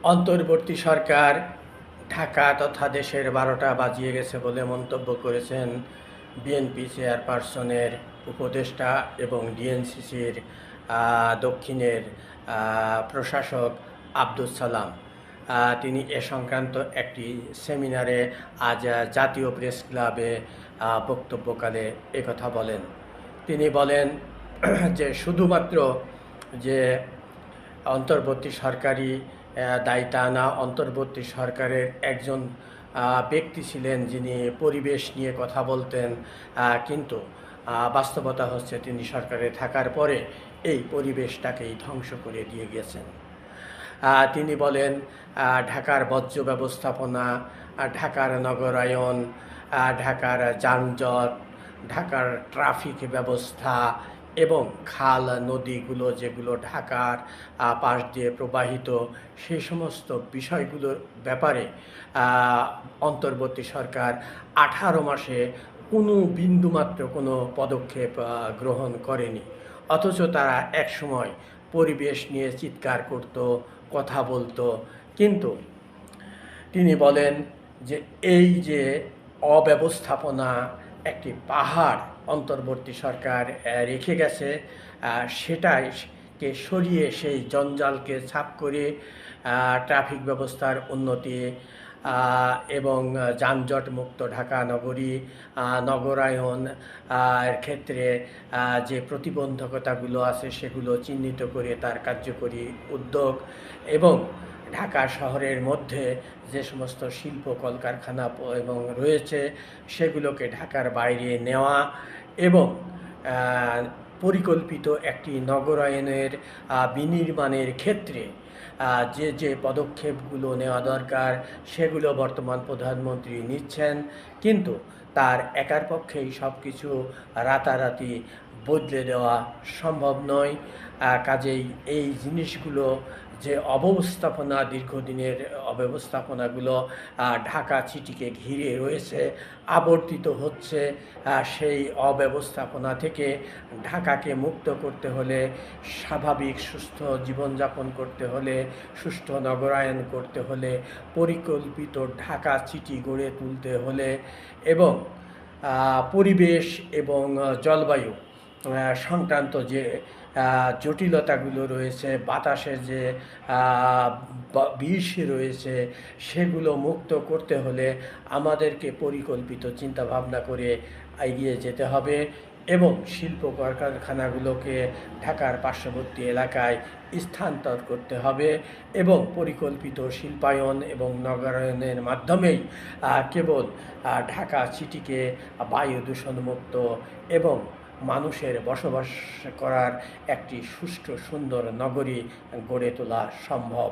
অন্তর্বর্তী সরকার ঢাকা তথা দেশের ১২টা বাজিয়ে গেছে বলে মন্তব্য করেছেন বিএনপি চেয়ারপারসনের উপদেষ্টা এবং ডিএনসিসির দক্ষিণের প্রশাসক আব্দুস সালাম। তিনি এ সংক্রান্ত একটি সেমিনারে আজ জাতীয় প্রেস ক্লাবে বক্তব্যকালে একথা বলেন। তিনি বলেন যে শুধুমাত্র যে অন্তর্বর্তী সরকারি দায়িত্ব না, অন্তর্বর্তী সরকারের একজন ব্যক্তি ছিলেন যিনি পরিবেশ নিয়ে কথা বলতেন, কিন্তু বাস্তবতা হচ্ছে তিনি সরকারে থাকার পরে এই পরিবেশটাকেই ধ্বংস করে দিয়ে গেছেন। তিনি বলেন ঢাকার বর্জ্য ব্যবস্থাপনা, ঢাকার নগরায়ন, ঢাকার যানজট, ঢাকার ট্রাফিক ব্যবস্থা এবং খাল নদীগুলো যেগুলো ঢাকার পাশ দিয়ে প্রবাহিত, সেই সমস্ত বিষয়গুলোর ব্যাপারে অন্তর্বর্তী সরকার 18 মাসে কোনো বিন্দুমাত্র কোনো পদক্ষেপ গ্রহণ করেনি। অথচ তারা একসময় পরিবেশ নিয়ে চিৎকার করত, কথা বলতো। কিন্তু তিনি বলেন যে এই যে অব্যবস্থাপনা, একটি পাহাড় অন্তর্বর্তী সরকার রেখে গেছে, সেটাকে সরিয়ে সেই জঞ্জালকে সাফ করে ট্রাফিক ব্যবস্থার উন্নতি এবং যানজট মুক্ত ঢাকা নগরী, নগরায়ন এর ক্ষেত্রে যে প্রতিবন্ধকতাগুলো আছে সেগুলো চিহ্নিত করে তার কার্যকরী উদ্যোগ এবং ঢাকা শহরের মধ্যে যে সমস্ত শিল্প কলকারখানা এবং রয়েছে সেগুলোকে ঢাকার বাইরে নেওয়া এবং পরিকল্পিত একটি নগরায়নের বিনির্মাণের ক্ষেত্রে যে যে পদক্ষেপগুলো নেওয়া দরকার সেগুলো বর্তমান প্রধানমন্ত্রী নিচ্ছেন, কিন্তু তার একার পক্ষেই সব কিছু রাতারাতি বদলে দেওয়া সম্ভব নয়। কাজেই এই জিনিসগুলো যে অব্যবস্থাপনা, দীর্ঘদিনের অব্যবস্থাপনাগুলো ঢাকা সিটিকে ঘিরে রয়েছে, আবর্তিত হচ্ছে, সেই অব্যবস্থাপনা থেকে ঢাকাকে মুক্ত করতে হলে, স্বাভাবিক সুস্থ জীবনযাপন করতে হলে, সুষ্ঠু নগরায়ন করতে হলে, পরিকল্পিত ঢাকা সিটি গড়ে তুলতে হলে এবং পরিবেশ এবং জলবায়ু সংক্রান্ত যে জটিলতাগুলো রয়েছে, বাতাসের যে বিষ রয়েছে, সেগুলো মুক্ত করতে হলে আমাদেরকে পরিকল্পিত চিন্তাভাবনা করে এগিয়ে যেতে হবে এবং শিল্প কলকারখানাগুলোকে ঢাকার পার্শ্ববর্তী এলাকায় স্থানান্তর করতে হবে এবং পরিকল্পিত শিল্পায়ন এবং নগরায়নের মাধ্যমেই কেবল ঢাকা সিটিকে বায়ু দূষণমুক্ত এবং মানুষের বসবাস করার একটি সুষ্ঠু সুন্দর নগরী গড়ে তোলা সম্ভব।